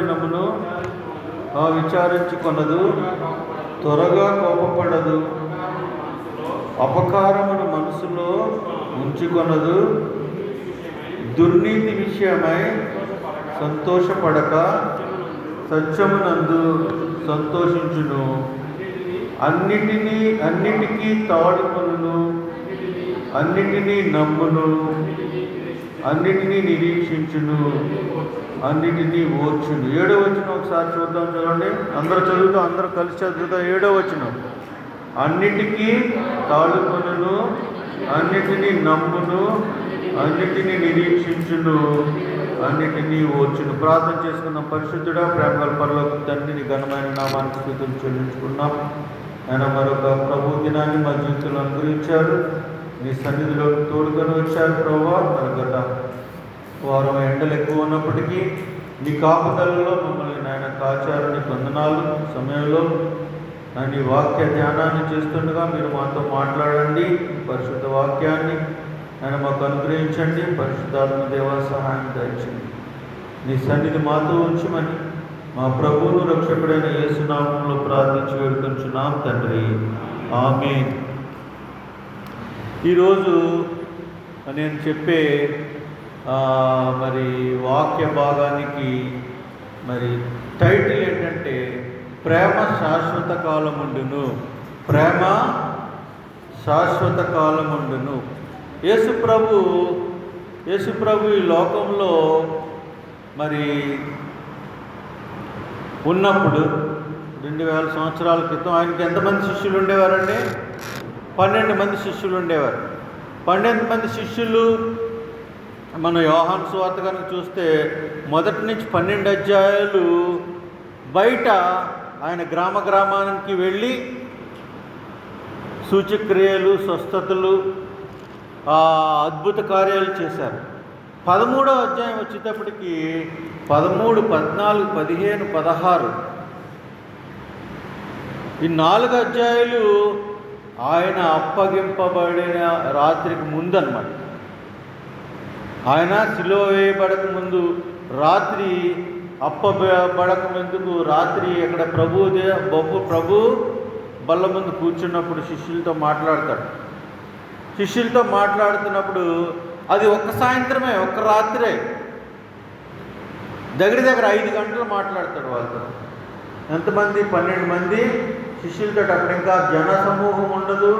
ప్రయోజనమును విచారించుకొనదు, త్వరగా కోపపడదు, అపకారమును మనసులో ఉంచుకొనదు, దుర్నీతి విషయమై సంతోషపడక సత్యమునందు సంతోషించును, అన్నిటికీ తాడుకొనును, అన్నిటినీ నమ్మును, అన్నిటినీ నిరీక్షించును, అన్నిటినీ ఓర్చును. 7వ వచనం ఒకసారి చూద్దాం, చదవండి. అందరూ చదువుతాం, అందరూ కలిసి చదువుతాం. 7వ వచనం. అన్నిటికీ తాడుకొనును, అన్నిటినీ నమ్మును, అన్నిటినీ నిరీక్షించును, అన్నిటినీ ఓర్చును. ప్రార్థన చేసుకున్నాం. పరిశుద్ధుడా, ప్రేమగల పరలోకపు తండ్రి, నీ ఘనమైన నామానికి స్తుతులు చెల్లించుకున్నాం. ఆయన మరొక ప్రభు దినాన్ని మా జీవితంలో అనుగ్రహించారు. నీ సన్నిధిలో తోడుకొని వచ్చారు ప్రభువా. గత వారం ఎండలు ఎక్కువ ఉన్నప్పటికీ నీ కాపుదలలో మమ్మల్ని నాయన కాచారు. నీ వందనాలు. సమయంలో నీ వాక్య ధ్యానాన్ని చేస్తుండగా మీరు మాతో మాట్లాడండి. పరిశుద్ధ వాక్యాన్ని ఆయన మాకు అనుగ్రహించండి. పరిశుద్ధాత్మ దేవా సహాయం దయచండి. నీ సన్నిధి మాతో ఉంచమని మా ప్రభువును రక్షకుడైన యేసు నామములో ప్రార్థించి వేడుకొంచున్నాం తండ్రి. ఆమేన్. ఈరోజు నేను చెప్పే మరి వాక్య భాగానికి మరి టైటిల్ ఏంటంటే ప్రేమ శాశ్వత కాలముండును. ప్రేమ శాశ్వత కాలముండును. యేసు ప్రభు ఈ లోకంలో మరి ఉన్నప్పుడు 2000 సంవత్సరాల క్రితం ఆయనకి ఎంతమంది శిష్యులు ఉండేవారండి? 12 మంది శిష్యులు ఉండేవారు. 12 మంది శిష్యులు మన యోహాను సువార్త కనుక చూస్తే మొదటి నుంచి 12 అధ్యాయాలు బయట ఆయన గ్రామానికి వెళ్ళి సూచక్రియలు, స్వస్థతలు, అద్భుత కార్యాలు చేశారు. 13వ అధ్యాయం వచ్చేటప్పటికి 13, 14, 15, 16 ఈ 4 అధ్యాయాలు ఆయన అప్పగింపబడిన రాత్రికి ముందు అన్నమాట. ఆయన సిలువ వేయబడక ముందు రాత్రి, అప్పబడక ముందుకు రాత్రి అక్కడ ప్రభు బల్ల ముందు కూర్చున్నప్పుడు శిష్యులతో మాట్లాడతాడు. శిష్యులతో మాట్లాడుతున్నప్పుడు అది ఒక్క సాయంత్రమే, ఒక్క రాత్రే, దగ్గర 5 గంటలు మాట్లాడతాడు వాళ్ళతో. ఎంతమంది? 12 మంది శిష్యులతో. అప్పుడు ఇంకా జన సమూహం ఉండదు,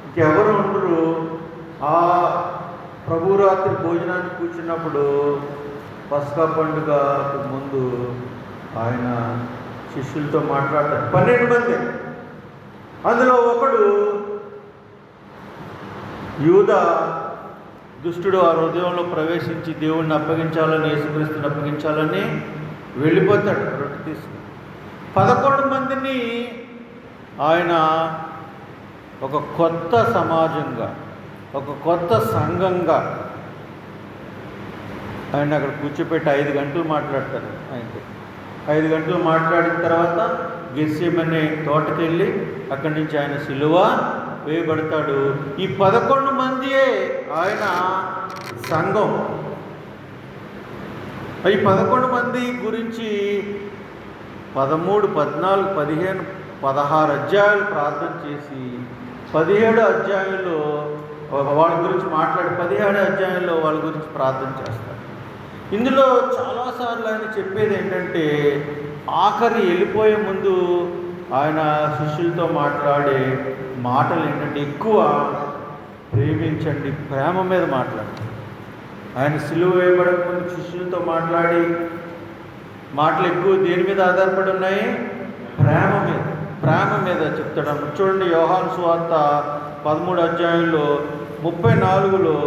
ఇంకెవరు ఉండరు. ఆ ప్రభు రాత్రి భోజనానికి కూర్చున్నప్పుడు పస్కా పండుగ ముందు ఆయన శిష్యులతో మాట్లాడతాడు. 12 మంది. అందులో ఒకడు యూదా దుష్టుడు ఆ హృదయంలో ప్రవేశించి దేవుణ్ణి అప్పగించాలని, యేసుక్రీస్తుని అప్పగించాలని వెళ్ళిపోతాడు రొట్టె తీసుకుని. 11 మందిని ఆయన ఒక కొత్త సమాజంగా, ఒక కొత్త సంఘంగా ఆయన అక్కడ కూర్చోపెట్టి 5 గంటలు మాట్లాడతారు. ఆయనతో 5 గంటలు మాట్లాడిన తర్వాత గెత్సేమనే తోటకి వెళ్ళి అక్కడి నుంచి ఆయన సిలువ వేయబడతాడు. ఈ 11 మందియే ఆయన సంఘం. ఈ 11 మంది గురించి 13, 14, 15, 16 అధ్యాయాలు ప్రార్థన చేసి 17 అధ్యాయంలో వాళ్ళ గురించి మాట్లాడి 17 అధ్యాయంలో వాళ్ళ గురించి ప్రార్థన చేస్తారు. ఇందులో చాలాసార్లు ఆయన చెప్పేది ఏంటంటే ఆఖరి వెళ్ళిపోయే ముందు ఆయన శిష్యులతో మాట్లాడే మాటలు ఏంటంటే ఎక్కువ ప్రేమించండి, ప్రేమ మీద మాట్లాడండి. ఆయన సిలువ వేయబడక ముందు శిష్యులతో మాట్లాడి మాటలు ఎక్కువ దేని మీద ఆధారపడి ఉన్నాయి? ప్రేమ మీద చెప్తాడు. చూడండి, యోహాను సువార్త 13 అధ్యాయంలో 34లో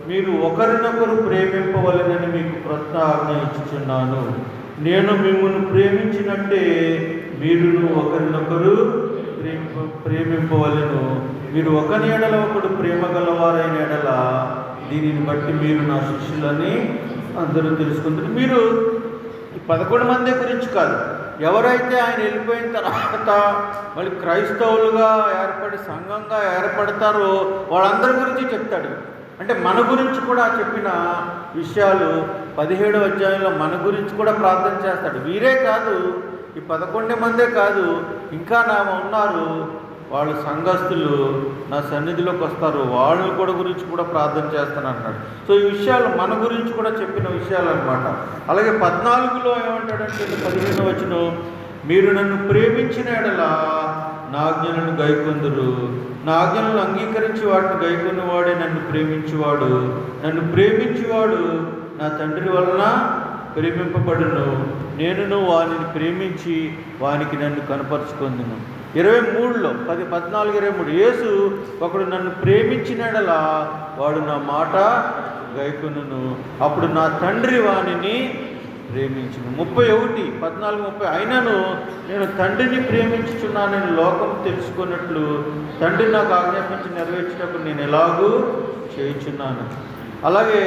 మీరు ఒకరినొకరు ప్రేమింపవలెనని మీకు ప్రతిజ్ఞ ఇచ్చుచున్నాను. నేను మిమ్మల్ని ప్రేమించినట్టే మీరును ఒకరినొకరు ప్రేమింపవలెను. మీరు ఒకని ఎడల ఒకడు ప్రేమ గలవారైన ఎడల దీనిని బట్టి మీరు నా శిష్యులని అందరూ తెలుసుకుంటారు. మీరు ఈ 11 మంది గురించి కాదు, ఎవరైతే ఆయన వెళ్ళిపోయిన తర్వాత మళ్ళీ క్రైస్తవులుగా ఏర్పడి సంఘంగా ఏర్పడతారో వాళ్ళందరి గురించి చెప్తాడు. అంటే మన గురించి కూడా చెప్పిన విషయాలు 17వ అధ్యాయంలో మన గురించి కూడా ప్రార్థన చేస్తాడు. వీరే కాదు, ఈ 11 మందే కాదు, ఇంకా నా ఉన్నారు, వాళ్ళు సంఘస్థులు నా సన్నిధిలోకి వస్తారు, వాళ్ళ కూడా గురించి కూడా ప్రార్థన చేస్తాను అన్నాడు. సో ఈ విషయాలు మన గురించి కూడా చెప్పిన విషయాలు అన్నమాట. అలాగే 14లో ఏమంటాడంటే 15వ వచనం, మీరు నన్ను ప్రేమించిన ఎడల నా ఆజ్ఞలను గైకొందురు, నా ఆజ్ఞలను అంగీకరించి వాటిని గైకొన్నవాడే నన్ను ప్రేమించువాడు, నన్ను ప్రేమించువాడు నా తండ్రి వలన ప్రేమింపబడును, నేనును వానిని ప్రేమించి వానికి నన్ను కనపరుచుకొందును. 23లో 14, 23 యేసు ఒకడు నన్ను ప్రేమించినడలా వాడు నా మాట గైకొనును, అప్పుడు నా తండ్రి వానిని ప్రేమించును. 31, 14, 30 అయినను నేను తండ్రిని ప్రేమించుచున్నానని లోకం తెలుసుకున్నట్లు తండ్రి నాకు ఆజ్ఞాపించి నెరవేర్చినప్పుడు నేను ఎలాగూ చేయుచున్నాను. అలాగే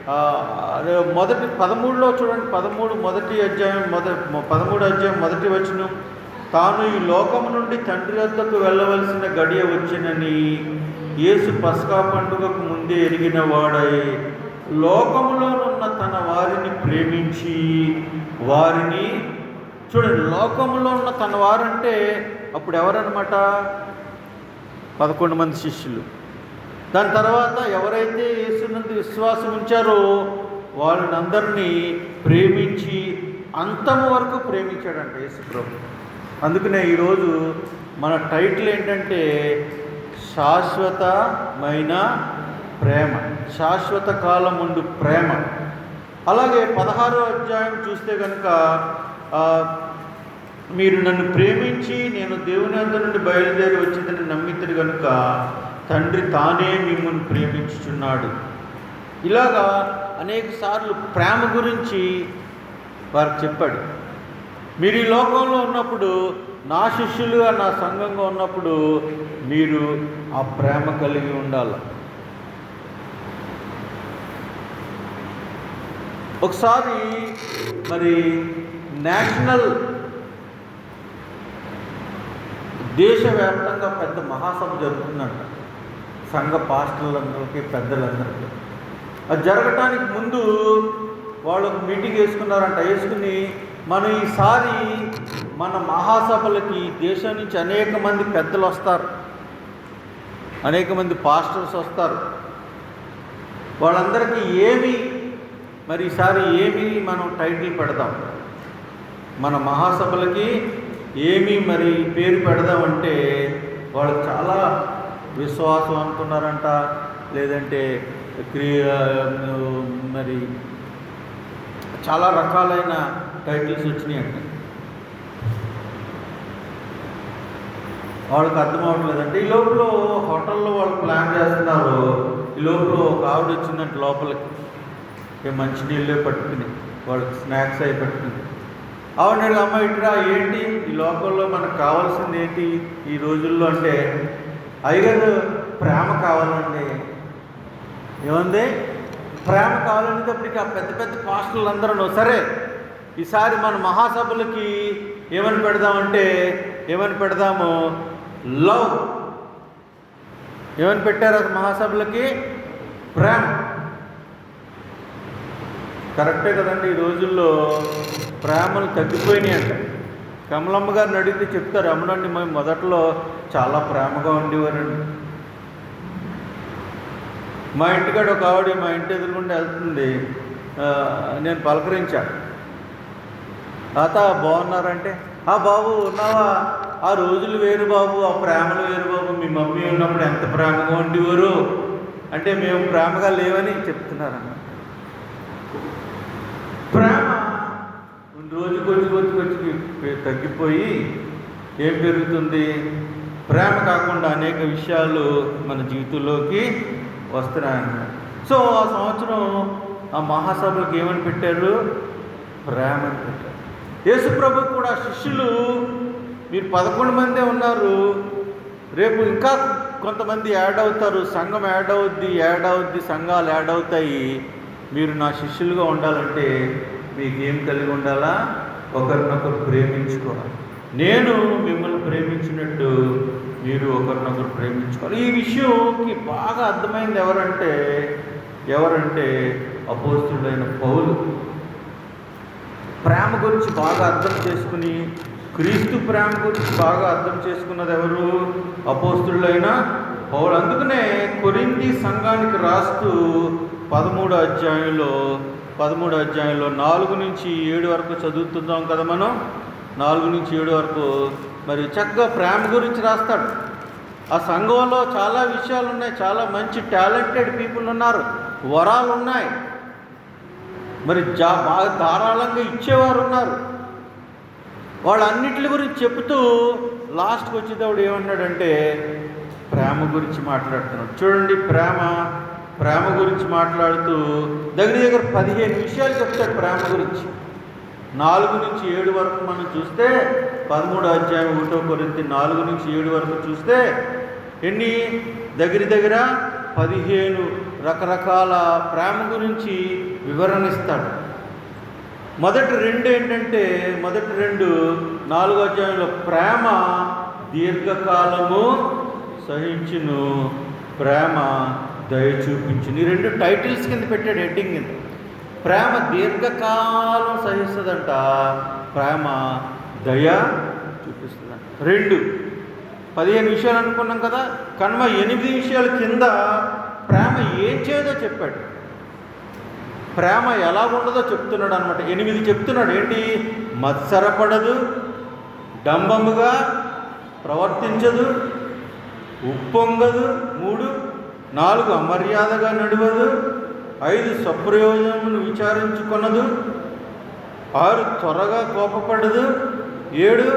13లో చూడండి, 13 అధ్యాయం 13వ అధ్యాయం 1వ వచనం, తాను ఈ లోకము నుండి తండ్రి వద్దకు వెళ్ళవలసిన గడియ వచ్చినని యేసు పస్కా పండుగకు ముందే ఎరిగిన వాడై లోకములోనున్న తన వారిని ప్రేమించి వారిని, చూడండి, లోకములో ఉన్న తన వారంటే అప్పుడు ఎవరన్నమాట? 11 మంది శిష్యులు. దాని తర్వాత ఎవరైతే యేసునందు విశ్వాసం ఉంచారో వాళ్ళని అందరినీ ప్రేమించి అంతము వరకు ప్రేమించాడంట యేసు ప్రభు. అందుకనే ఈరోజు మన టైటిల్ ఏంటంటే శాశ్వతమైన ప్రేమ, శాశ్వత కాలం ముందు ప్రేమ. అలాగే 16వ అధ్యాయం చూస్తే కనుక, మీరు నన్ను ప్రేమించి నేను దేవుని వద్ద నుండి బయలుదేరి వచ్చిందని నమ్మితుడు కనుక తండ్రి తానే మిమ్మల్ని ప్రేమించుచున్నాడు. ఇలాగా అనేక సార్లు ప్రేమ గురించి వారికి చెప్పాడు. మీరు ఈ లోకంలో ఉన్నప్పుడు, నా శిష్యులుగా నా సంఘంగా ఉన్నప్పుడు మీరు ఆ ప్రేమ కలిగి ఉండాలి. ఒకసారి మరి నేషనల్ దేశవ్యాప్తంగా పెద్ద మహాసభ జరుగుతుందంట, సంఘ పాస్టర్లందరికీ పెద్దలందరికీ. అది జరగటానికి ముందు వాళ్ళు ఒక మీటింగ్ వేసుకున్నారంట. వేసుకుని మనం ఈసారి మన మహాసభలకి దేశం నుంచి అనేక మంది పెద్దలు వస్తారు, అనేక మంది పాస్టర్స్ వస్తారు. వాళ్ళందరికీ మరి ఈసారి మనం టైటిల్ పెడదాం, మన మహాసభలకి మరి పేరు పెడదామంటే వాళ్ళు చాలా విశ్వాసం అనుకున్నారంట, లేదంటే మరి చాలా రకాలైన టైటిల్స్ వచ్చినాయంట. వాళ్ళకి అర్థం అవ్వట్లేదంటే ఈ లోపల హోటల్లో వాళ్ళు ప్లాన్ చేస్తున్నారు. ఈ లోపల ఒక ఆవిడ వచ్చిందంటే లోపలికి, మంచినీళ్ళే పట్టుకుని వాళ్ళకి స్నాక్స్ అవి పట్టుకుని. ఆవిడ అమ్మ ఇట్రా, ఏంటి ఈ లోకల్లో మనకు కావాల్సింది ఏంటి ఈ రోజుల్లో అంటే, అయ్యగారు ప్రేమ కావాలండి. ఏముంది? ప్రేమ కావాలనేటప్పటికి ఆ పెద్ద పెద్ద పాస్టర్లు అందరూ సరే ఈసారి మన మహాసభలకి ఏమని పెడదాము, లవ్. ఏమని పెట్టారు అది మహాసభలకి? ప్రేమ. కరెక్టే కదండి. ఈ రోజుల్లో ప్రేమలు తగ్గిపోయినాయి అంట. కమలమ్మ గారిని అడిగితే చెప్తారు, అమ్మనండి మేము మొదట్లో చాలా ప్రేమగా ఉండేవారండి. మా ఇంటికాడ ఒక ఆవిడ మా ఇంటి ఎదురుగుండా వెళ్తుంది, నేను పలకరించా, తాత బాగున్నారంటే, బాబు ఉన్నావా, ఆ రోజులు వేరు బాబు, ఆ ప్రేమలు వేరు బాబు, మీ మమ్మీ ఉన్నప్పుడు ఎంత ప్రేమగా ఉండేవారు అంటే మేము ప్రేమగా లేవని చెప్తున్నారన్న. ప్రేమ రోజు కొద్ది తగ్గిపోయి ఏం పెరుగుతుంది? ప్రేమ కాకుండా అనేక విషయాలు మన జీవితంలోకి వస్తున్నాయన్నమాట. సో ఆ సంవత్సరం ఆ మహాసభలకు ఏమని పెట్టారు? ప్రేమ అని పెట్టారు. యేసు ప్రభు కూడా శిష్యులు, మీరు 11 మందే ఉన్నారు, రేపు ఇంకా కొంతమంది యాడ్ అవుతారు, సంఘం యాడ్ అవుద్ది, సంఘాలు యాడ్ అవుతాయి. మీరు నా శిష్యులుగా ఉండాలంటే మీకేం కలిగి ఉండాలా? ఒకరినొకరు ప్రేమించుకోవాలి. నేను మిమ్మల్ని ప్రేమించినట్టు మీరు ఒకరినొకరు ప్రేమించుకోవాలి. ఈ విషయంకి బాగా అర్థమైంది ఎవరంటే అపోస్తుడైన పౌలు. ప్రేమ గురించి బాగా అర్థం చేసుకుని, క్రీస్తు ప్రేమ గురించి బాగా అర్థం చేసుకున్నది ఎవరు? అపోస్తుడైన పౌలు. అందుకనే కొరింథీ సంఘానికి రాస్తూ 13వ అధ్యాయంలో 4 నుంచి 7 వరకు చదువుతుందాం కదా మనం. 4 నుంచి 7 వరకు మరి చక్కగా ప్రేమ గురించి రాస్తాడు. ఆ సంఘంలో చాలా విషయాలు ఉన్నాయి, చాలా మంచి టాలెంటెడ్ పీపుల్ ఉన్నారు, వరాలు ఉన్నాయి, మరి బాగా ధారాళంగా ఇచ్చేవారు ఉన్నారు. వాళ్ళన్నిటి గురించి చెబుతూ లాస్ట్కి వచ్చేటప్పుడు ఏమన్నాడంటే ప్రేమ గురించి మాట్లాడుతున్నాడు. చూడండి, ప్రేమ గురించి మాట్లాడుతూ దగ్గర 15 విషయాలు చెప్తాడు ప్రేమ గురించి. 4 నుంచి 7 వరకు మనం చూస్తే 13వ అధ్యాయం 1వ కొరింథీ 4 నుంచి 7 వరకు చూస్తే ఎన్ని దగ్గర 15 రకరకాల ప్రేమ గురించి వివరణ ఇస్తాడు. మొదటి 2 ఏంటంటే 4వ అధ్యాయంలో ప్రేమ దీర్ఘకాలము సహించును, ప్రేమ దయ చూపించును. ఈ 2 టైటిల్స్ కింద పెట్టాడు, హెడ్డింగ్ కింద. ప్రేమ దీర్ఘకాలం సహిస్తుందంట, ప్రేమ దయ చూపిస్తుందంట. 15 విషయాలు అనుకున్నాం కదా, కనుమ 8 విషయాల కింద ప్రేమ ఏం చేయదో చెప్పాడు, ప్రేమ ఎలా ఉండదో చెప్తున్నాడు అనమాట. 8 చెప్తున్నాడు. ఏంటి? మత్సరపడదు, డంబముగా ప్రవర్తించదు, ఉప్పొంగదు. 3, 4 అమర్యాదగా నడవదు. 5 స్వప్రయోజనమును విచారించుకొనదు. 6 త్వరగా కోపపడదు. 7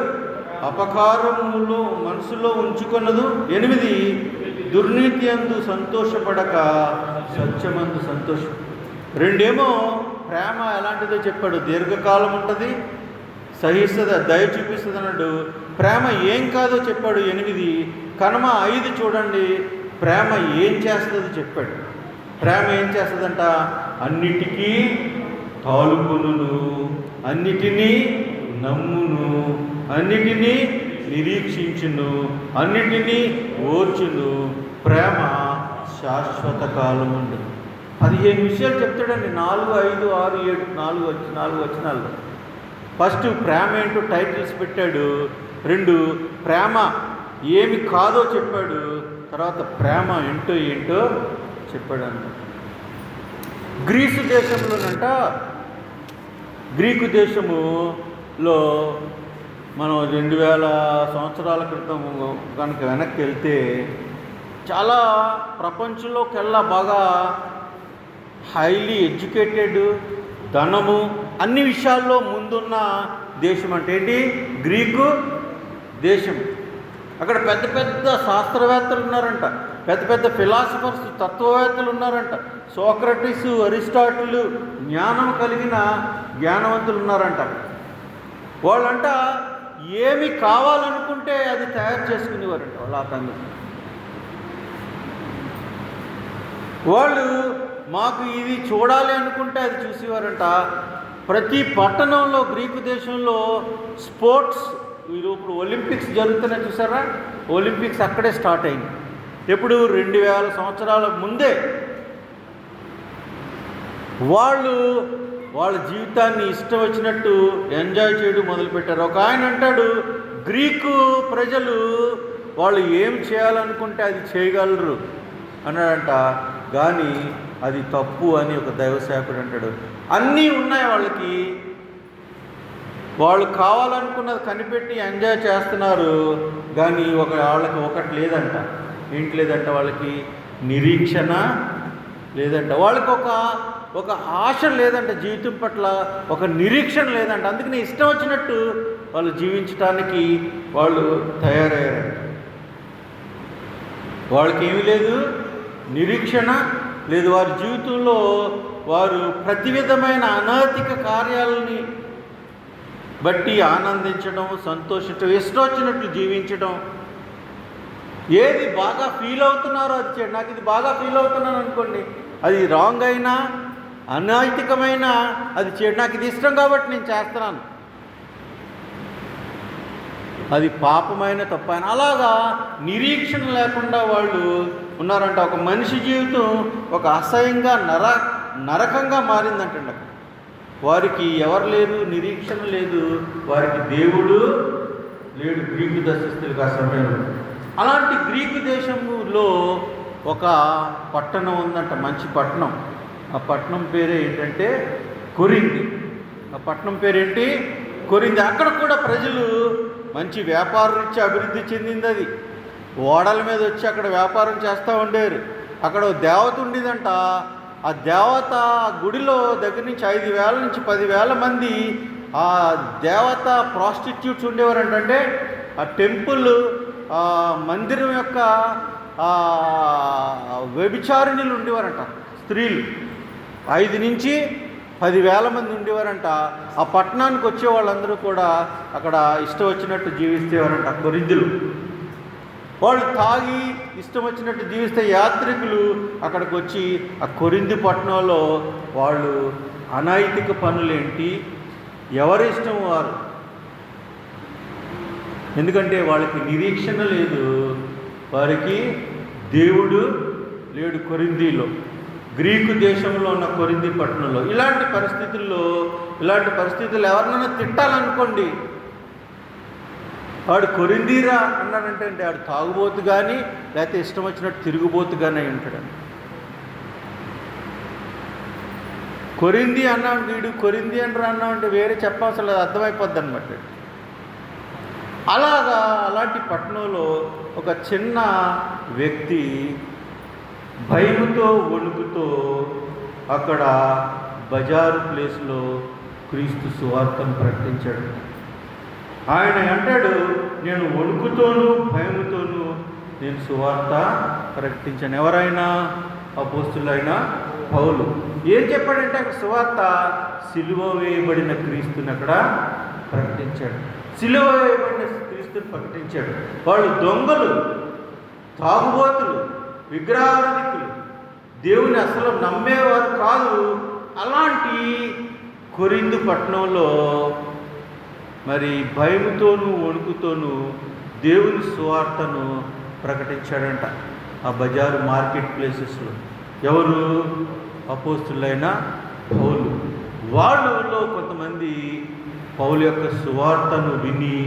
అపకారములో మనసులో ఉంచుకొనదు. 8 దుర్నీతి యందు సంతోషపడక సత్యమందు సంతోషం. 2 ప్రేమ ఎలాంటిదో చెప్పాడు, దీర్ఘకాలం ఉంటుంది, సహిస్తుంది, దయ చూపిస్తుంది అన్నాడు. ప్రేమ ఏం కాదో చెప్పాడు 8. కనుమ 5 చూడండి, ప్రేమ ఏం చేస్తుందో చెప్పాడు. ప్రేమ ఏం చేస్తుందంట? అన్నిటికీ తాలుకొనును, అన్నిటినీ నమ్మును, అన్నిటినీ నిరీక్షించును, అన్నిటినీ ఓర్చును, ప్రేమ శాశ్వత కాలం ఉండదు. 15 విషయాలు చెప్తాడండి. 4, 5, 6, 7 4 వచనాల్లో. ఫస్ట్ ప్రేమ ఏంటో టైటిల్స్ పెట్టాడు. 2 ప్రేమ ఏమి కాదో చెప్పాడు. తర్వాత ప్రేమ ఏంటో చెప్పాడంట. గ్రీకు దేశములో మనం 2000 సంవత్సరాల క్రితం కనుక వెనక్కి వెళ్తే చాలా ప్రపంచంలోకెల్లా బాగా హైలీ ఎడ్యుకేటెడ్, ధనము, అన్ని విషయాల్లో ముందున్న దేశం అంటే ఏంటి? గ్రీకు దేశం. అక్కడ పెద్ద పెద్ద శాస్త్రవేత్తలు ఉన్నారంట, పెద్ద పెద్ద ఫిలాసఫర్స్, తత్వవేత్తలు ఉన్నారంట. సోక్రటీసు, అరిస్టాటిల్, జ్ఞానం కలిగిన జ్ఞానవంతులు ఉన్నారంట. వాళ్ళంట ఏమి కావాలనుకుంటే అది తయారు చేసుకునేవారంట వాళ్ళ ఆతంగా. వాళ్ళు మాకు ఇది చూడాలి అనుకుంటే అది చూసేవారంట. ప్రతి పట్టణంలో గ్రీకు దేశంలో స్పోర్ట్స్, ఇప్పుడు ఒలింపిక్స్ జరుగుతున్నాయి చూసారా, ఒలింపిక్స్ అక్కడే స్టార్ట్ అయింది. ఎప్పుడు? 2000 సంవత్సరాల ముందే. వాళ్ళ జీవితాన్ని ఇష్టం వచ్చినట్టు ఎంజాయ్ చేయడం మొదలుపెట్టారు. ఒక ఆయన అంటాడు, గ్రీకు ప్రజలు వాళ్ళు ఏం చేయాలనుకుంటే అది చేయగలరు అన్నాడంట. కానీ అది తప్పు అని ఒక దైవసేవకుడు అంటాడు. అన్నీ ఉన్నాయి వాళ్ళకి, వాళ్ళు కావాలనుకున్నది కనిపెట్టి ఎంజాయ్ చేస్తున్నారు. కానీ వాళ్ళకి ఒకటి లేదంట. ఏంటి లేదంట? వాళ్ళకి నిరీక్షణ లేదంట. వాళ్ళకి ఒక ఆశ లేదంట, జీవితం పట్ల ఒక నిరీక్షణ లేదంట. అందుకని ఇష్టం వచ్చినట్టు వాళ్ళు జీవించడానికి వాళ్ళు తయారయ్యారంట. వాళ్ళకి ఏమీ లేదు, నిరీక్షణ లేదు. వారి జీవితంలో వారు ప్రతి విధమైన అనైతిక కార్యాలని బట్టి ఆనందించడం, సంతోషించడం, ఇష్టం వచ్చినట్లు జీవించడం. ఏది బాగా ఫీల్ అవుతున్నారో అది చేయండి. నాకు ఇది బాగా ఫీల్ అవుతున్నాను అనుకోండి, అది రాంగ్ అయినా అనైతికమైన అది చేయండి. నాకు ఇది ఇష్టం కాబట్టి నేను చేస్తున్నాను, అది పాపమైన తప్పైన. అలాగా నిరీక్షణ లేకుండా వాళ్ళు ఉన్నారంట. ఒక మనిషి జీవితం ఒక అసహ్యంగా నరకంగా మారిందంటండి. వారికి ఎవరు లేరు, నిరీక్షణ లేదు, వారికి దేవుడు లేడు గ్రీకు దేశస్తులకు ఆ సమయంలో. అలాంటి గ్రీకు దేశంలో ఒక పట్టణం ఉందంట, మంచి పట్టణం. ఆ పట్టణం పేరు ఏంటంటే కొరింథీ. ఆ పట్టణం పేరేంటి? కొరింథీ. అక్కడ కూడా ప్రజలు మంచి వ్యాపారరీత్యా అభివృద్ధి చెందింది. అది ఓడల మీద వచ్చి అక్కడ వ్యాపారం చేస్తూ ఉండేవారు. అక్కడ దేవత ఉండేదంట. ఆ దేవత గుడిలో దగ్గర నుంచి 5,000 నుంచి 10,000 మంది ఆ దేవత ప్రాస్టిట్యూట్స్ ఉండేవారంటే ఆ టెంపుల్ మందిరం యొక్క వ్యభిచారిణులు ఉండేవారంట. స్త్రీలు 5 నుంచి 10,000 మంది ఉండేవారంట. ఆ పట్టణానికి వచ్చే వాళ్ళందరూ కూడా అక్కడ ఇష్టం వచ్చినట్టు జీవిస్తేవారంట కొరింథీలు. వాళ్ళు తాగి ఇష్టం వచ్చినట్టు జీవిస్తే యాత్రికులు అక్కడికి వచ్చి ఆ కొరింథీ పట్టణంలో వాళ్ళు అనైతిక పనులేంటి, ఎవరి ఇష్టం వారు. ఎందుకంటే వాళ్ళకి నిరీక్షణ లేదు, వారికి దేవుడు లేడు. కొరింథీలో, గ్రీకు దేశంలో ఉన్న కొరింథీ పట్టణంలో ఇలాంటి పరిస్థితుల్లో ఎవరినైనా తిట్టాలనుకోండి, వాడు కొరింథీరా అన్నాడంటే వాడు తాగుబోతు కానీ లేకపోతే ఇష్టం వచ్చినట్టు తిరుగుబోతు కానీ అయి ఉంటాడు. కొరింథీ అన్నాడు, వీడు కొరింథీ అంటారా అన్నామంటే వేరే చెప్పవసరం లేదు, అర్థమైపోద్ది అనమాట. అలాంటి పట్టణంలో ఒక చిన్న వ్యక్తి భయముతో వణుకుతో అక్కడ బజారు ప్లేస్లో క్రీస్తు సువార్తను ప్రకటించాడు. ఆయన అంటాడు, నేను వణుకుతోనూ భయముతోనూ నేను సువార్త ప్రకటించాను. ఎవరైనా అపోస్తులైన పౌలు ఏం చెప్పాడంటే అక్కడ సువార్త సిలువ వేయబడిన క్రీస్తుని అక్కడ ప్రకటించాడు. సిలువ వేయబడిన క్రీస్తుని ప్రకటించాడు. వాళ్ళు దొంగలు, తాగుబోతులు, విగ్రహారాధికులు, దేవుని అసలు నమ్మేవారు కాదు. అలాంటి కొరింథీ పట్టణంలో మరి భయముతోనూ వణుకుతోనూ దేవుని సువార్తను ప్రకటించాడంట ఆ బజారు మార్కెట్ ప్లేసెస్లో. ఎవరు? అపోస్తులైన పౌలు. వాళ్ళలో కొంతమంది పౌలు యొక్క సువార్తను విని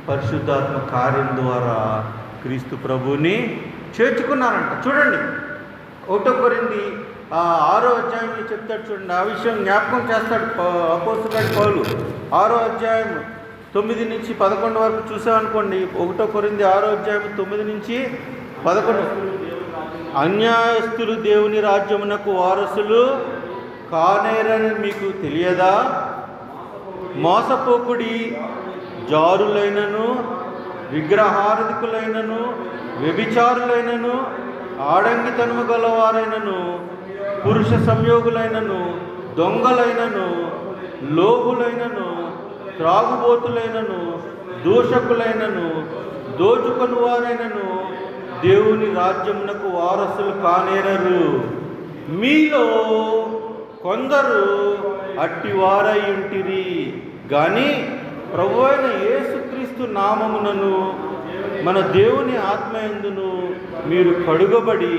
పరిశుద్ధాత్మ కార్యం ద్వారా క్రీస్తు ప్రభువుని చేర్చుకున్నారంట. చూడండి 1 కొరింథీ 6వ అధ్యాయంలో చెప్తాడు. చూడండి, ఆ విషయం జ్ఞాపకం చేస్తాడు అపోస్తులైన పౌలు. 6వ అధ్యాయం 9 నుంచి 11 వరకు చూసామనుకోండి. 1 కొరింథీ 6వ అధ్యాయం 9 నుంచి 11. అన్యాయస్తులు దేవుని రాజ్యమునకు వారసులు కానేరని మీకు తెలియదా? మోసపోకుడి, జారులైనను, విగ్రహారాధికులైనను, వ్యభిచారులైనను, ఆడంగితనము గలవారైనను, పురుష సంయోగులైనను, దొంగలైనను, లోబులైనను, త్రాగుబోతులైనను, దూషకులైనను, దోచుకొని వారైనను దేవుని రాజ్యమునకు వారసులు కానేరరు. మీలో కొందరు అట్టివారై ఉంటిరి గాని ప్రభువైన యేసుక్రీస్తు నామమునను మన దేవుని ఆత్మయందును మీరు కడుగబడి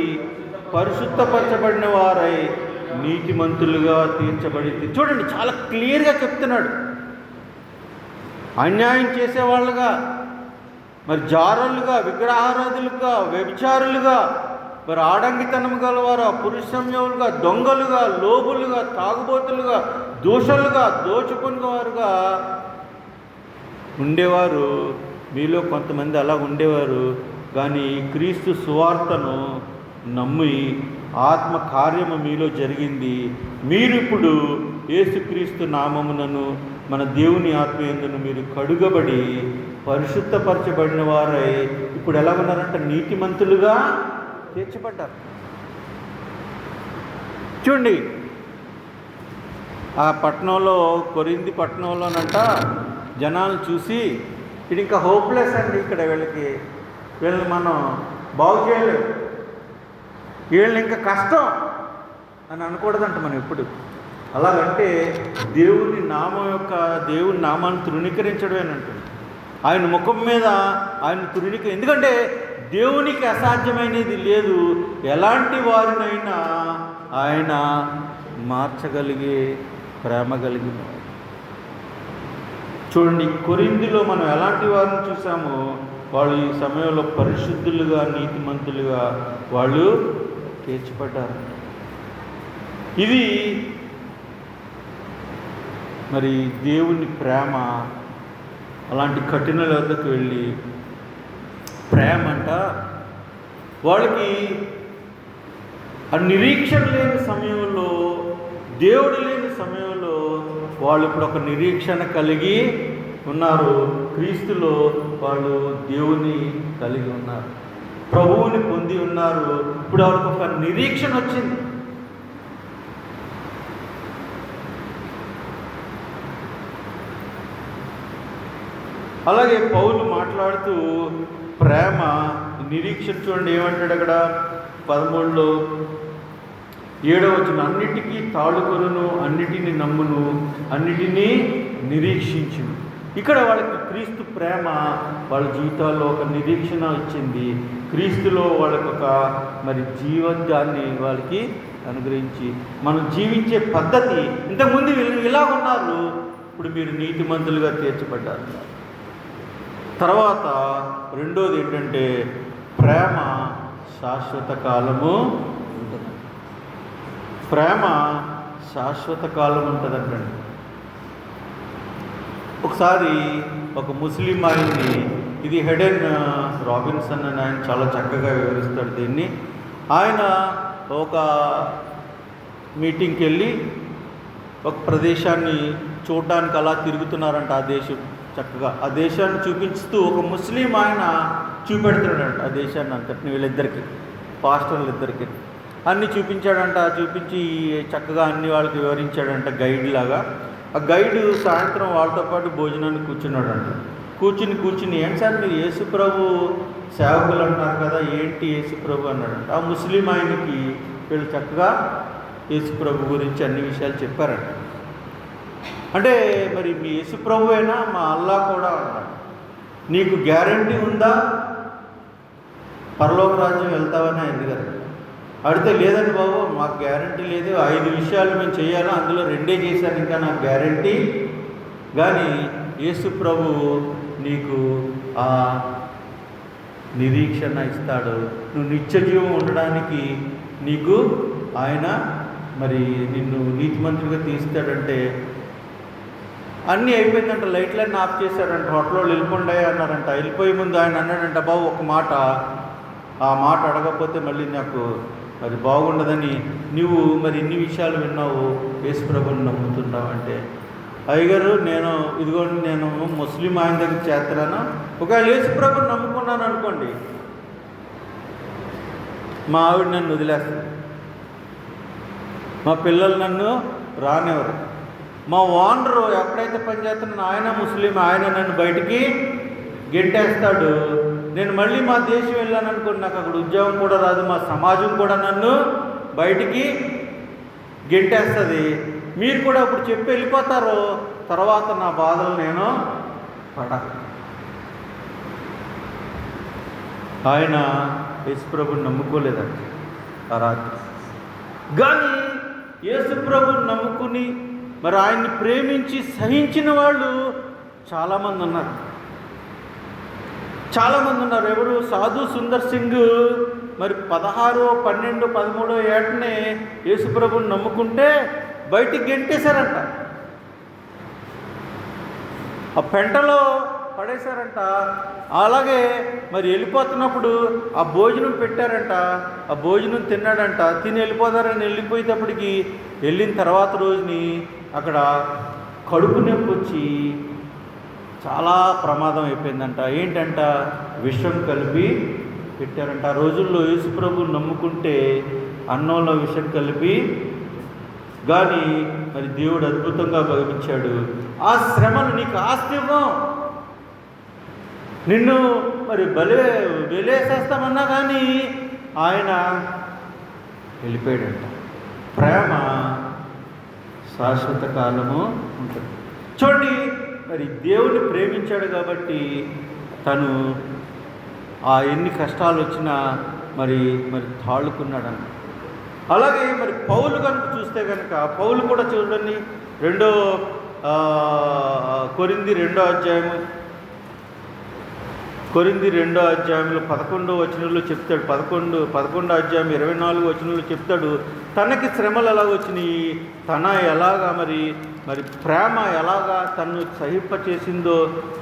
పరిశుద్ధపరచబడిన వారై నీతిమంతులుగా తీర్చబడి. చూడండి, చాలా క్లియర్గా చెప్తున్నాడు. అన్యాయం చేసేవాళ్ళుగా, మరి జారులుగా, విగ్రహారాధులుగా, వ్యభిచారులుగా, మరి ఆడంగితనం గలవారు, పురుష సంయోగులుగా, దొంగలుగా, లోబులుగా, తాగుబోతులుగా, దూషలుగా, దోచుకునేవారుగా ఉండేవారు. మీలో కొంతమంది అలా ఉండేవారు. కానీ క్రీస్తు సువార్తను నమ్మి ఆత్మ కార్యము మీలో జరిగింది. మీరు ఇప్పుడు యేసుక్రీస్తు నామమునను మన దేవుని ఆత్మయందును మీరు కడుగబడి పరిశుద్ధపరచబడిన వారై ఇప్పుడు ఎలా ఉన్నారంటే నీతిమంతులుగా తీర్చబడ్డారు. చూడండి, ఆ పట్టణంలో, కొరింథీ పట్టణంలోనంట జనాలు చూసి ఇది ఇంకా హోప్లెస్ అండి, ఇక్కడ వీళ్ళని మనం బాగు చేయలేము, వీళ్ళని ఇంకా కష్టం అని అనకూడదంట మనం ఎప్పుడు. అలాగంటే దేవుని నామాన్ని తృణీకరించడమేనంటుంది. ఆయన ముఖం మీద ఆయన ఎందుకంటే దేవునికి అసాధ్యమైనది లేదు. ఎలాంటి వారినైనా ఆయన మార్చగలిగే ప్రేమ కలిగిన. చూడండి, కొరింథీలో మనం ఎలాంటి వారిని చూసామో వాళ్ళు ఈ సమయంలో పరిశుద్ధులుగా, నీతిమంతులుగా వాళ్ళు తీర్చబడ్డారు. ఇది మరి దేవుని ప్రేమ. అలాంటి కఠినల వద్దకు వెళ్ళి ప్రేమ అంట వాళ్ళకి ఆ నిరీక్షణ లేని సమయంలో, దేవుడు లేని సమయంలో వాళ్ళు ఇప్పుడు ఒక నిరీక్షణ కలిగి ఉన్నారు. క్రీస్తులో వాళ్ళు దేవుని కలిగి ఉన్నారు, ప్రభువుని పొంది ఉన్నారు. ఇప్పుడు వాళ్ళకి ఒక నిరీక్షణ వచ్చింది. అలాగే పౌలు మాట్లాడుతూ ప్రేమ నిరీక్షణ చూడండి ఏమంటాడు అక్కడ 13లో 7వ వచనం, అన్నిటికీ తాళుకొనును, అన్నిటినీ నమ్మును, అన్నిటినీ నిరీక్షించును. ఇక్కడ వాళ్ళకి క్రీస్తు ప్రేమ వాళ్ళ జీవితాల్లో ఒక నిరీక్షణ ఇచ్చింది. క్రీస్తులో వాళ్ళకి ఒక మరి జీవితాన్ని వాళ్ళకి అనుగ్రహించి మనం జీవించే పద్ధతి, ఇంతకుముందు ఇలా ఉన్నారు, ఇప్పుడు మీరు నీతిమంతులుగా తీర్చబడ్డారు. తర్వాత రెండోది ఏంటంటే ప్రేమ శాశ్వత కాలము ఉంటుంది. ప్రేమ శాశ్వత కాలం ఉంటుందంటండి. ఒకసారి ఒక ముస్లిం ఆయన్ని, ఇది హెడెన్ రాబిన్సన్ అని ఆయన చాలా చక్కగా వివరిస్తాడు దీన్ని. ఆయన ఒక మీటింగ్కి వెళ్ళి ఒక ప్రదేశాన్ని చూడడానికి అలా తిరుగుతున్నారంట. ఆ దేశం చక్కగా ఆ దేశాన్ని చూపిస్తూ ఒక ముస్లిం ఆయన చూపెడుతున్నాడంట ఆ దేశాన్ని అంతటిని. వీళ్ళిద్దరికి, పాస్టర్లు ఇద్దరికి అన్నీ చూపించాడంట. చూపించి చక్కగా అన్ని వాళ్ళకి వివరించాడంట గైడ్ లాగా. ఆ గైడు సాయంత్రం వాళ్ళతో పాటు భోజనాన్ని కూర్చున్నాడంట. కూర్చుని ఏంటి సార్ మీరు యేసు ప్రభు సేవకులు అంటున్నారు కదా, ఏంటి యేసు ప్రభు అన్నాడంట. ఆ ముస్లిం ఆయనకి వీళ్ళు చక్కగా యేసు ప్రభు గురించి అన్ని విషయాలు చెప్పారంట. అంటే మరి మీ యేసు ప్రభు అయినా మా అల్లా కూడా అన్నాడు, నీకు గ్యారంటీ ఉందా పరలోక రాజ్యం వెళ్తావని ఆయన గారు అడిగితే, లేదండి బాబు మాకు గ్యారంటీ లేదు, 5 విషయాలు మేము చేయాలా, అందులో 2 చేశాను, ఇంకా నాకు గ్యారంటీ. కానీ యేసు ప్రభు నీకు ఆ నిరీక్షణ ఇస్తాడు, నువ్వు నిత్య జీవం ఉండడానికి నీకు ఆయన మరి నిన్ను నీతిమంతుడిగా తీస్తాడంటే. అన్నీ అయిపోయిందంట, లైట్లన్నీ ఆఫ్ చేశారంట, హోటల్లో వెళ్ళిపోండి అన్నారంట. వెళ్ళిపోయే ముందు ఆయన అన్నాడంట, బాబు ఒక మాట, ఆ మాట అడగకపోతే మళ్ళీ నాకు మరి బాగుండదని, నువ్వు మరి ఇన్ని విషయాలు విన్నావు, యేసు ప్రభుని నమ్ముతున్నావు అంటే, అయ్యగారు నేను ముస్లిం ఆయన దగ్గర చేస్తున్నాను, ఒకవేళ యేసు ప్రభుని నమ్ముకున్నాను అనుకోండి, మా ఆవిడ నన్ను వదిలేస్తుంది, మా పిల్లలు నన్ను రానివ్వరు, మా ఓనరు ఎక్కడైతే పనిచేస్తున్నానో ఆయన ముస్లిం, ఆయన నన్ను బయటికి గెంటేస్తాడు, నేను మళ్ళీ మా దేశం వెళ్ళాను అనుకోండి, నాకు అక్కడ ఉద్యోగం కూడా రాదు, మా సమాజం కూడా నన్ను బయటికి గెంటేస్తుంది, మీరు కూడా ఇప్పుడు చెప్పి వెళ్ళిపోతారు, తర్వాత నా బాధలు నేను ఆయన యేసుప్రభుని నమ్ముకోలేదంట ఆ రాత్రి. కానీ యేసుప్రభుని నమ్ముకుని మరి ఆయన్ని ప్రేమించి సహించిన వాళ్ళు చాలామంది ఉన్నారు. ఎవరు? సాధు సుందర్ సింగ్ మరి 16, 12, 13 ఏటనే యేసుప్రభుని నమ్ముకుంటే బయటికి గెంటేశారంట, ఆ పెంటలో పడేశారంట. అలాగే మరి వెళ్ళిపోతున్నప్పుడు ఆ భోజనం పెట్టారంట, ఆ భోజనం తిన్నాడంట, తిని వెళ్ళిపోతారని వెళ్ళిపోయేటప్పటికి వెళ్ళిన తర్వాత రోజుని అక్కడ కడుపు నొప్పి వచ్చి చాలా ప్రమాదం అయిపోయిందంట. ఏంటంట, విషం కలిపి పెట్టారంట. ఆ రోజుల్లో యేసుప్రభుని నమ్ముకుంటే అన్నంలో విషం కలిపి, కానీ మరి దేవుడు అద్భుతంగా భావించాడు. ఆ శ్రమను నీకు ఆస్తి ఇవ్వం, నిన్ను మరి వెలేసేస్తామన్నా కానీ ఆయన వెళ్ళిపోయాడంట. ప్రేమ శాశ్వత కాలము ఉంటుంది. చూడండి, మరి దేవుని ప్రేమించాడు కాబట్టి తను ఆ ఎన్ని కష్టాలు వచ్చినా మరి తాళుకున్నాడన్న. అలాగే మరి పౌలు కనుక చూస్తే కనుక పౌలు కూడా చూడండి, కొరింథీ 2వ అధ్యాయము, కొరింథీ 2వ అధ్యాయంలో 11వ వచనంలో చెప్తాడు, 11వ అధ్యాయం 24వ వచనంలో చెప్తాడు, తనకి శ్రమలు ఎలాగ వచ్చినాయి, తన ఎలాగా మరి ప్రేమ ఎలాగా తను సహింపచేసిందో,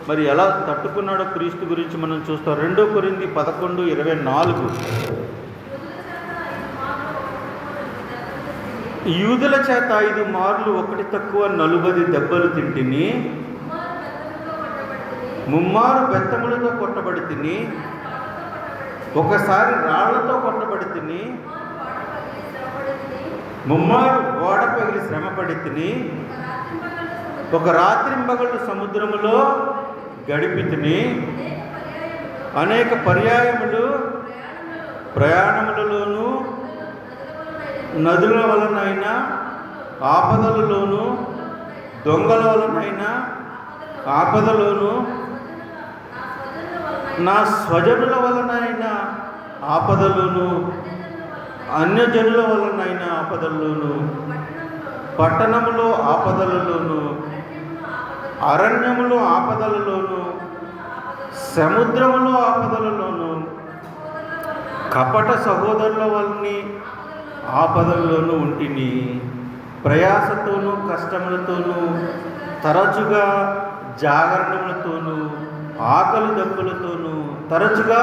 మరి ఎలా తట్టుకున్నాడో క్రీస్తు గురించి మనం చూస్తాం. 2 కొరింథీ 11:24 యూదుల చేత 5 మార్లు 1 తక్కువ 40 దెబ్బలు తింటిని, 3 బెత్తములతో కొట్టబడి తిని, ఒకసారి రాళ్లతో కొట్టబడి తిని, 3 ఓడ పగిలి శ్రమపడి తిని, ఒక రాత్రింబగళ్ళు సముద్రములో గడిపి తిని, అనేక పర్యాయములు ప్రయాణములలోనూ నదుల వలనైనా ఆపదలలోనూ దొంగల వలనైనా ఆపదలోనూ నా స్వజనుల వలనైనా ఆపదలోను అన్యజనుల వలనైనా ఆపదల్లోను పట్టణములో ఆపదలలోను అరణ్యములో ఆపదలలోను సముద్రములో ఆపదలలోను కపట సహోదరుల వలని ఆపదల్లోనూ ఉంటిని. ప్రయాసతోనూ కష్టములతోనూ తరచుగా జాగరణములతోనూ ఆకలి దప్పులతోనూ తరచుగా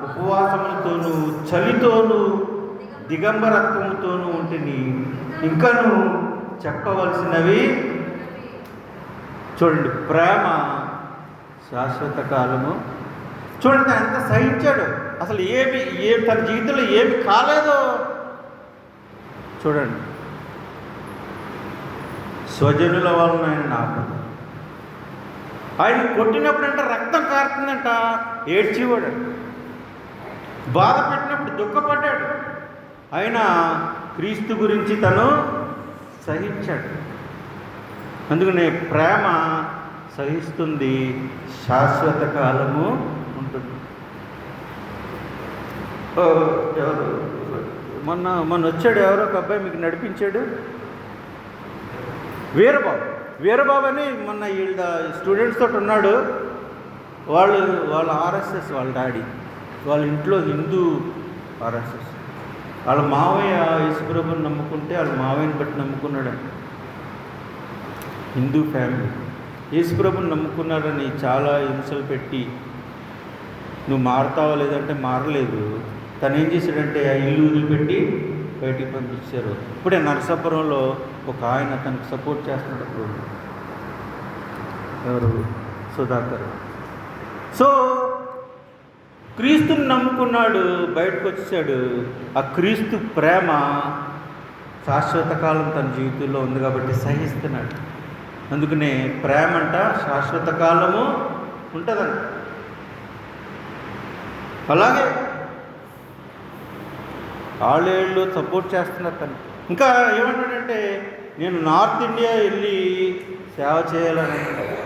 ఉపవాసములతోనూ చలితోనూ దిగంబరత్వముతోనూ ఉంటిని. ఇంకను చెప్పవలసినవి చూడండి. ప్రేమ శాశ్వత కాలము. చూడండి అంత సహించాడు, అసలు ఏమి తన జీవితంలో ఏమి కాలేదో చూడండి. స్వజనుల వలన ఆయన ఆపద, ఆయన కొట్టినప్పుడంట రక్తం కారుతుందంట, ఏడ్చేవాడు. బాధ పెట్టినప్పుడు దుఃఖపడ్డాడు. ఆయన క్రీస్తు గురించి తను సహించాడు. అందుకనే ప్రేమ సహిస్తుంది, శాశ్వత కాలము ఉంటుంది. ఎవరు మొన్న వచ్చాడు, ఎవరో ఒక అబ్బాయి మీకు నడిపించాడు, వీరబాబు అని మొన్న వీళ్ళ స్టూడెంట్స్ తోటి ఉన్నాడు. వాళ్ళ ఆర్ఎస్ఎస్, వాళ్ళ డాడీ వాళ్ళ ఇంట్లో హిందూ ఆర్ఎస్ఎస్. వాళ్ళ మావయ్య యేసుప్రభుని నమ్ముకుంటే వాళ్ళ మావయ్యని బట్టి నమ్ముకున్నాడని. హిందూ ఫ్యామిలీ యేసుప్రభుని నమ్ముకున్నాడని చాలా హింసలు పెట్టి, నువ్వు మారుతావా లేదంటే మారలేదు. తను ఏం చేశాడంటే ఆ ఇల్లు వదిలిపెట్టి బయటికి పంపించారు. ఇప్పుడే నరసాపురంలో ఒక ఆయన తనకు సపోర్ట్ చేస్తున్నప్పుడు, ఎవరు, సుధాకర్. సో క్రీస్తుని నమ్ముకున్నాడు, బయటకు వచ్చేసాడు. ఆ క్రీస్తు ప్రేమ శాశ్వత కాలం తన జీవితంలో ఉంది కాబట్టి సహిస్తున్నాడు. అందుకనే ప్రేమ అంట శాశ్వత కాలము ఉంటుందంట. అలాగే ఆళ్ళేళ్ళు సపోర్ట్ చేస్తున్నారు తను. ఇంకా ఏమంటాడంటే, నేను నార్త్ ఇండియా వెళ్ళి సేవ చేయాలని అంటాడు.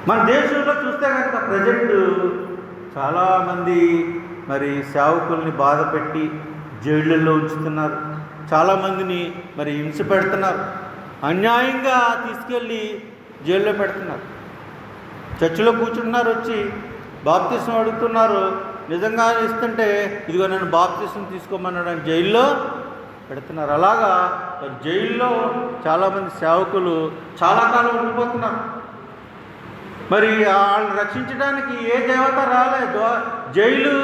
మన దేశంలో చూస్తే కనుక ప్రజెంట్ చాలామంది మరి సేవకుల్ని బాధ పెట్టి జైళ్ళల్లో ఉంచుతున్నారు. చాలామందిని మరి హింస పెడుతున్నారు, అన్యాయంగా తీసుకెళ్ళి జైల్లో పెడుతున్నారు. చర్చిలో కూర్చుంటున్నారు, వచ్చి బాప్తిసం అడుగుతున్నారు. నిజంగా ఇస్తుంటే ఇదిగో నన్ను బాప్తిసం తీసుకోమన్నాడని జైల్లో పెడుతున్నారు. అలాగా జైల్లో చాలామంది సేవకులు చాలా కాలం ఉండిపోతున్నారు. మరి వాళ్ళని రక్షించడానికి ఏ దేవత రాలే, జైలు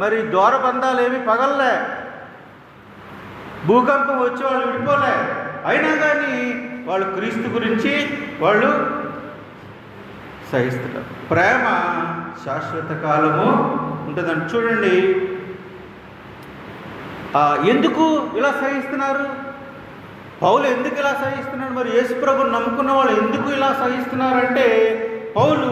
మరి ద్వారబంధాలు ఏమి పగలలే, భూకంపం వచ్చి వాళ్ళు విడిపోలే. అయినా కానీ వాళ్ళు క్రీస్తు గురించి వాళ్ళు సహిస్తున్నారు. ప్రేమ శాశ్వత కాలము ఉంటుందండి. చూడండి, ఎందుకు ఇలా సహిస్తున్నారు? పౌలు ఎందుకు ఇలా సహిస్తున్నాడు? మరి యేసుప్రభుని నమ్ముకున్న వాళ్ళు ఎందుకు ఇలా సహిస్తున్నారంటే, పౌలు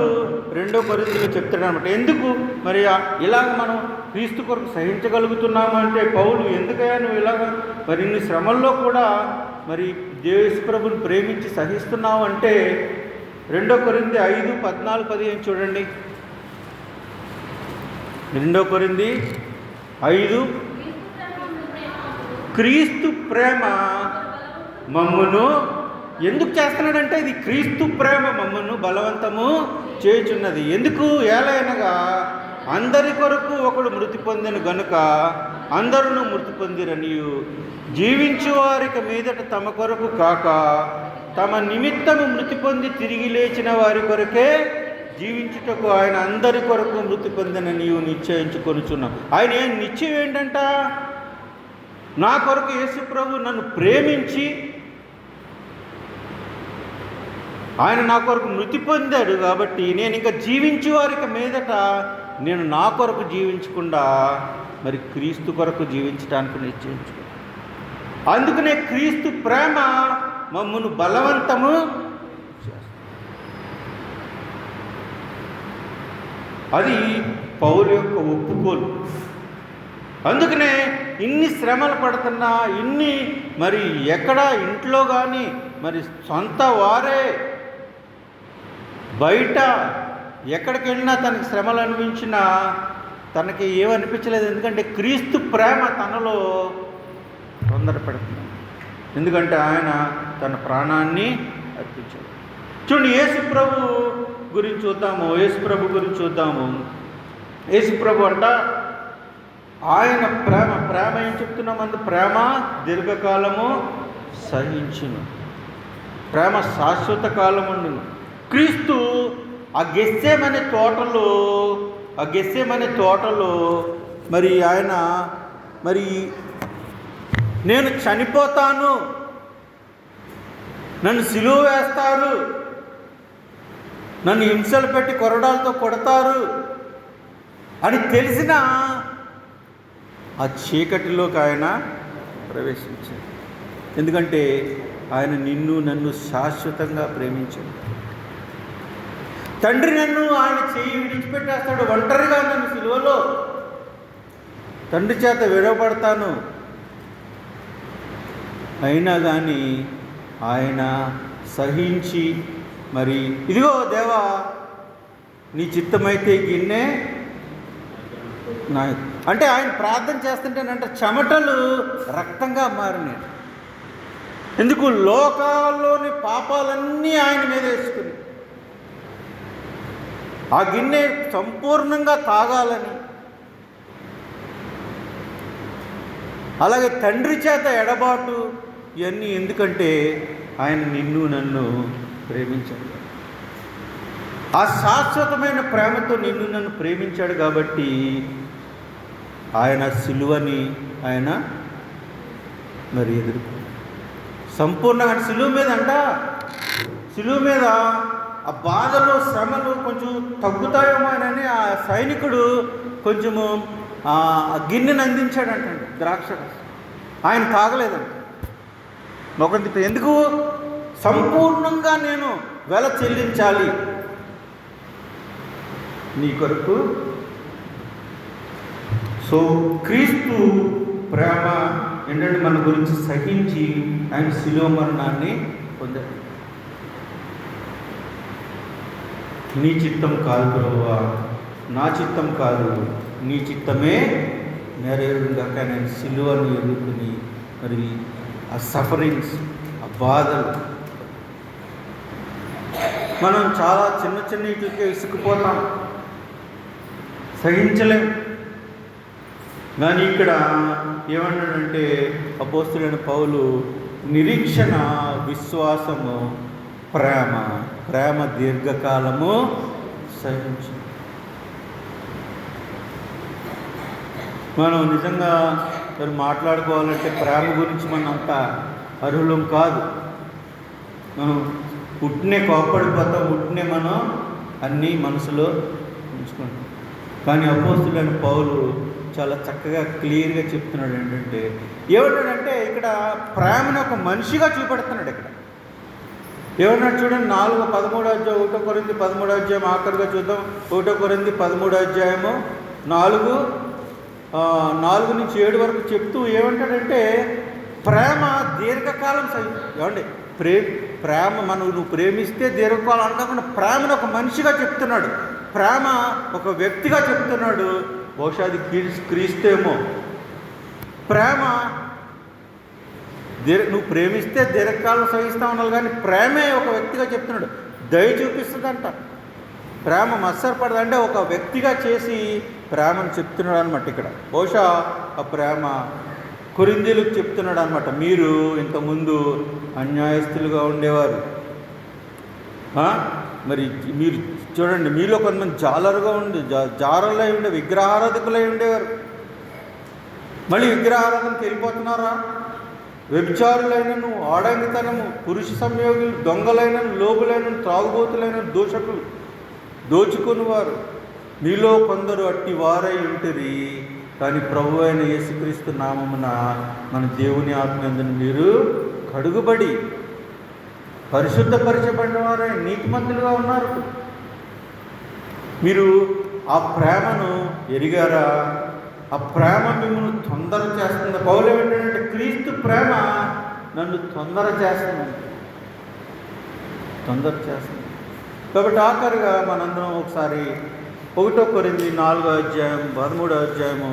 2 కొరింథీలో చెప్తాడు అనమాట. ఎందుకు మరి ఇలాగ మనం క్రీస్తు కొరకు సహించగలుగుతున్నాము అంటే, పౌలు ఎందుకయ్యా నువ్వు ఇలాగ మరి ఇన్ని శ్రమల్లో కూడా మరి యేసుప్రభుని ప్రేమించి సహిస్తున్నావు అంటే, 2 కొరింథీ 5:14-15 చూడండి. 2 కొరింథీ 5 క్రీస్తు ప్రేమ మమ్మును ఎందుకు చేస్తున్నాడంటే ఇది క్రీస్తు ప్రేమ మమ్మును బలవంతము చేయుచున్నది. ఎందుకు? ఏలైనగా అందరి కొరకు ఒకడు మృతి పొందిన గనుక అందరూ మృతి పొందిరనియు, జీవించు వారికి మీదట తమ కొరకు కాక తమ నిమిత్తము మృతి పొంది తిరిగి లేచిన వారి కొరకే జీవించుటకు ఆయన అందరి కొరకు మృతి పొందిననియు నిశ్చయించుకొనుచున్నాం. ఆయన నిశ్చయం ఏంటంట? నా కొరకు యేసు ప్రభు నన్ను ప్రేమించి ఆయన నా కొరకు మృతి పొందాడు కాబట్టి నేను ఇంకా జీవించే వారికి మీదట నేను నా కొరకు జీవించకుండా మరి క్రీస్తు కొరకు జీవించడానికి నిశ్చయించు. అందుకనే క్రీస్తు ప్రేమ మమ్మను బలవంతము చేస్తుంది. అది పౌలు యొక్క ఒప్పుకోలు. అందుకనే ఇన్ని శ్రమలు పడుతున్నా, ఇన్ని మరి ఎక్కడ ఇంట్లో కానీ మరి సొంత వారే బయట ఎక్కడికి వెళ్ళినా తనకి శ్రమలు అనిపించినా తనకి ఏమనిపించలేదు. ఎందుకంటే క్రీస్తు ప్రేమ తనలో తొందరపడుతుంది. ఎందుకంటే ఆయన తన ప్రాణాన్ని అర్పించాడు. చూడండి, యేసుప్రభు గురించి చూద్దాము. యేసుప్రభు అంట ఆయన ప్రేమ ఏం చెప్తున్నామంది? ప్రేమ దీర్ఘకాలము సహించును, ప్రేమ శాశ్వత కాలముండును. క్రీస్తు ఆ గెత్సేమనే తోటలో మరి ఆయన మరి నేను చనిపోతాను, నన్ను సిలువ వేస్తారు, నన్ను హింసలు పెట్టి కొరడాలతో కొడతారు అని తెలిసిన ఆ చీకటిలోకి ఆయన ప్రవేశించాడు. ఎందుకంటే ఆయన నిన్ను నన్ను శాశ్వతంగా ప్రేమించాడు. తండ్రి నన్ను ఆయన చేయి విడిచిపెట్టేస్తాడు, ఒంటరిగా నన్ను సిలువలో తండ్రి చేత విడవబడతాను. అయినా కానీ ఆయన సహించి మరి ఇదిగో దేవా నీ చిత్తమైతే గిన్నె నా అంటే ఆయన ప్రార్థన చేస్తుంటేనంటే చెమటలు రక్తంగా మారినాయి. ఎందుకు? లోకాల్లోని పాపాలన్నీ ఆయన మీద వేసుకుని ఆ గిన్నె సంపూర్ణంగా తాగాలని, అలాగే తండ్రి చేత ఎడబాటు ఇవన్నీ ఎందుకంటే ఆయన నిన్ను నన్ను ప్రేమించాడు. ఆ శాశ్వతమైన ప్రేమతో నిన్ను నన్ను ప్రేమించాడు కాబట్టి ఆయన సిలువని ఆయన మరి ఎదుర్కొన్నాడు సంపూర్ణంగా. సిలువ మీద ఆ బాధలు శ్రమలు కొంచెం తగ్గుతాయేమో అని ఆ సైనికుడు కొంచెము ఆ గిన్నెని అందించాడంటండి, ద్రాక్ష. ఆయన తాగలేదంట. ఒకటి ఎందుకు? సంపూర్ణంగా నేను వెల చెల్లించాలి నీ కొరకు. సో క్రీస్తు ప్రేమ ఏంటంటే మన గురించి సహించి ఆయన శిలువ మరణాన్ని పొందాడు. నీ చిత్తం కాదు ప్రభువా, నా చిత్తం కాదు, నీ చిత్తమే నెరవేరుగాక. నేను శిలువను ఎదుర్కొని మరి ఆ సఫరింగ్స్, ఆ బాధలు మనం చాలా చిన్న వీటికే విసుకుపోతాం, సహించలేం. కానీ ఇక్కడ ఏమన్నాడంటే అపోస్తులైన పౌలు నిరీక్షణ, విశ్వాసము, ప్రేమ దీర్ఘకాలము సహించు. మనం నిజంగా మరి మాట్లాడుకోవాలంటే ప్రేమ గురించి మనం అంత అర్హులం కాదు. మనం పుట్టినే కోప్పడిపోతాం, పుట్టినే మనం అన్నీ మనసులో ఉంచుకుంటాం. కానీ అపోస్తులైన పౌలు చాలా చక్కగా క్లియర్గా చెప్తున్నాడు. ఏంటంటే ఏమంటాడంటే ఇక్కడ ప్రేమను ఒక మనిషిగా చూపెడుతున్నాడు. ఇక్కడ ఏమన్నాడు చూడండి, 4:13 అధ్యాయం, 1 కొరింథీ 13 అధ్యాయం ఆఖరిగా చూద్దాం. 1 కొరింథీ 13 అధ్యాయము 4 నుంచి 7 వరకు చెప్తూ ఏమంటాడంటే ప్రేమ దీర్ఘకాలం ఏమండి ప్రేమ నువ్వు ప్రేమిస్తే దీర్ఘకాలం అనుకోకుండా ప్రేమను ఒక మనిషిగా చెప్తున్నాడు, ప్రేమ ఒక వ్యక్తిగా చెప్తున్నాడు. బహుశా అది క్రీస్తేమో. ప్రేమ నువ్వు ప్రేమిస్తే దీర్ఘకాలం సహిస్తూ ఉండాలి, కానీ ప్రేమే ఒక వ్యక్తిగా చెప్తున్నాడు. దయ చూపిస్తుందంట, ప్రేమ మత్సరపడదు అంటే ఒక వ్యక్తిగా చేసి ప్రేమను చెప్తున్నాడు అనమాట. ఇక్కడ బహుశా ఆ ప్రేమ కొరింథీయులకు చెప్తున్నాడు అనమాట. మీరు ఇంతకుముందు అన్యాయస్తులుగా ఉండేవారు, మరి మీరు చూడండి, మీలో కొంతమంది జాలరుగా ఉండి జారలై ఉండే విగ్రహారాధకులై ఉండేవారు. మళ్ళీ విగ్రహారాధనకి వెళ్ళిపోతున్నారా? వ్యభిచారులైనను, ఆడంగితనము, పురుష సంయోగులు, దొంగలైనను, లోబులైనను, త్రాగుబోతులైన, దోషకులు, దోచుకునివారు మీలో కొందరు అట్టి వారై ఉంటురి. కానీ ప్రభు అయిన యేసుక్రీస్తు నామమున మన దేవుని ఆజ్ఞందును మీరు కడుగుబడి పరిశుద్ధపరచబడిన వారై నీతిమంతులుగా ఉన్నారు. మీరు ఆ ప్రేమను ఎరిగారా? ఆ ప్రేమ మిమ్మల్ని తొందర చేస్తుంది. పౌలు ఏమిటంటే క్రీస్తు ప్రేమ నన్ను తొందర చేస్తుంది. కాబట్టి ఆఖరిగా మనందరం ఒకసారి 1 కొరింథీ 4వ అధ్యాయం 13వ అధ్యాయము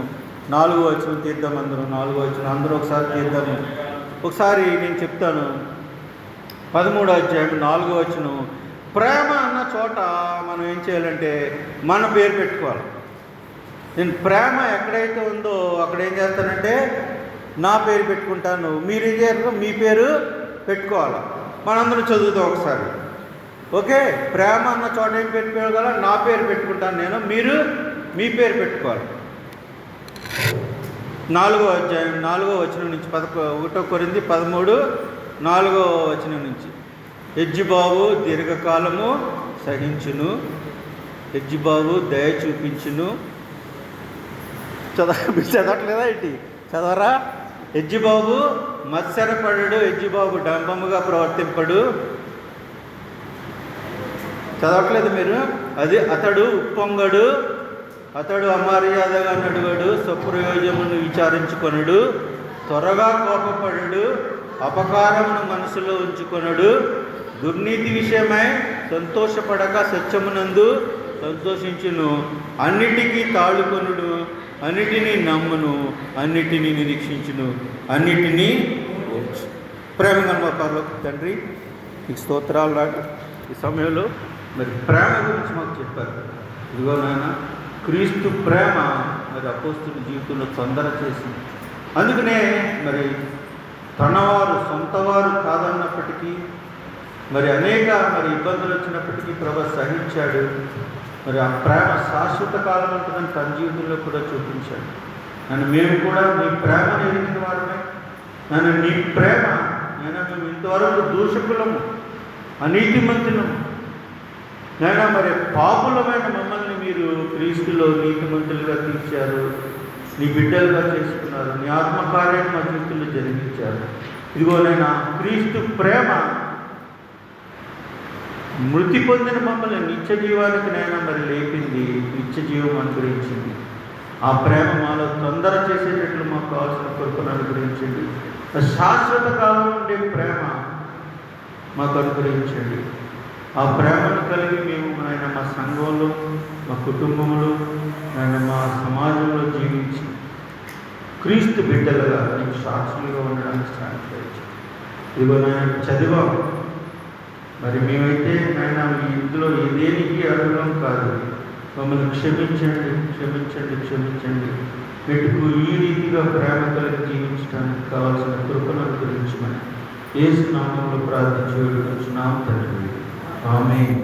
4వ వచనం తీద్దాం. అందరూ ఒకసారి తీద్దాము. ఒకసారి నేను చెప్తాను. 13వ అధ్యాయం 4వ వచనం. ప్రేమ అన్న చోట మనం ఏం చేయాలంటే మన పేరు పెట్టుకోవాలి. నేను ప్రేమ ఎక్కడైతే ఉందో అక్కడ ఏం చేస్తానంటే నా పేరు పెట్టుకుంటాను. మీరు ఏం చేయాలి? మీ పేరు పెట్టుకోవాలి. మనందరం చదువుతాం ఒకసారి. ఓకే, ప్రేమ అన్న చోట ఏం పెట్టుకోగల? నా పేరు పెట్టుకుంటాను నేను, మీరు మీ పేరు పెట్టుకోవాలి. 4వ అధ్యాయం 4వ వచనం నుంచి 1 కొరింథీ 13 4వ వచనం నుంచి. హెజ్జిబాబు దీర్ఘకాలము సహించును, హెజ్జిబాబు దయ చూపించును. చదవట్లేదా ఏంటి? చదవరా? హెజ్జిబాబు మత్సరపడడు, హెజ్జిబాబు డంబముగా ప్రవర్తింపడు. చదవట్లేదు మీరు? అతడు ఉప్పొంగడు, అతడు అమర్యాదగా నడువడు, స్వప్రయోజమును విచారించుకొనడు, త్వరగా కోపపడడు, అపకారమును మనసులో ఉంచుకొనడు, దుర్నీతి విషయమై సంతోషపడక సత్యమునందు సంతోషించును, అన్నిటికీ తాళుకొనుడు, అన్నిటినీ నమ్మును, అన్నిటినీ నిరీక్షించును, అన్నిటినీ ఓర్చు. ప్రేమ పరలోక తండ్రి, నీకు స్తోత్రాలు రాక ఈ సమయంలో మరి ప్రేమ గురించి మాకు చెప్పారు. ఇదిగో నాయన, క్రీస్తు ప్రేమ మరి అపోస్తుల జీవితంలో తొందర చేసింది. అందుకనే మరి తనవారు సొంతవారు కాదన్నప్పటికీ మరి అనేక ఇబ్బందులు వచ్చినప్పటికీ ప్రభు సహించాడు. మరి ఆ ప్రేమ శాశ్వత కాలం ఉంటుందని తన జీవితంలో కూడా చూపించాడు. నన్ను మేము కూడా నీ ప్రేమను ఎరిగిన వారమే. నన్ను నీ ప్రేమ మేము ఇంతవరకు దూషకులము, అనీతిమంతులము నైనా, మరి పాపులమైన మమ్మల్ని మీరు క్రీస్తులో నీతిమంతులుగా తీర్చారు, నీ బిడ్డలుగా చేసుకున్నారు, నీ ఆత్మకార్యాన్ని మా జీవితంలో జరిగించారు. ఇదిగోనైనా క్రీస్తు ప్రేమ మృతి పొందిన మమ్మల్ని నిత్య జీవానికి నైనా మరి లేపింది, నిత్య జీవం అనుగ్రహించింది. ఆ ప్రేమ మాలో తొందర చేసేటట్లు మాకు కావాల్సిన కృపను అనుగ్రహించండి. శాశ్వత కాలం ఉండే ప్రేమ మాకు అనుగ్రహించండి. ఆ ప్రేమను కలిగి మేము ఆయన మా సంఘంలో, మా కుటుంబంలో, ఆయన మా సమాజంలో జీవించి క్రీస్తు బిడ్డలుగా నీకు సాక్షులుగా ఉండడానికి సాధించవచ్చు. ఇదిగో నాయన చదివాం, మరి మేమైతే నాయన ఇందులో దేనికి అర్హులం కాదు. మమ్మల్ని క్షమించండి. పెట్టుకు ఈ రీతిగా ప్రేమ కలిగి జీవించడానికి కావాల్సిన కృపను అనుగ్రహించమని యేసు నామములో ప్రార్థించి వేడుకొంచున్నాము తండ్రి. ఆమేన్.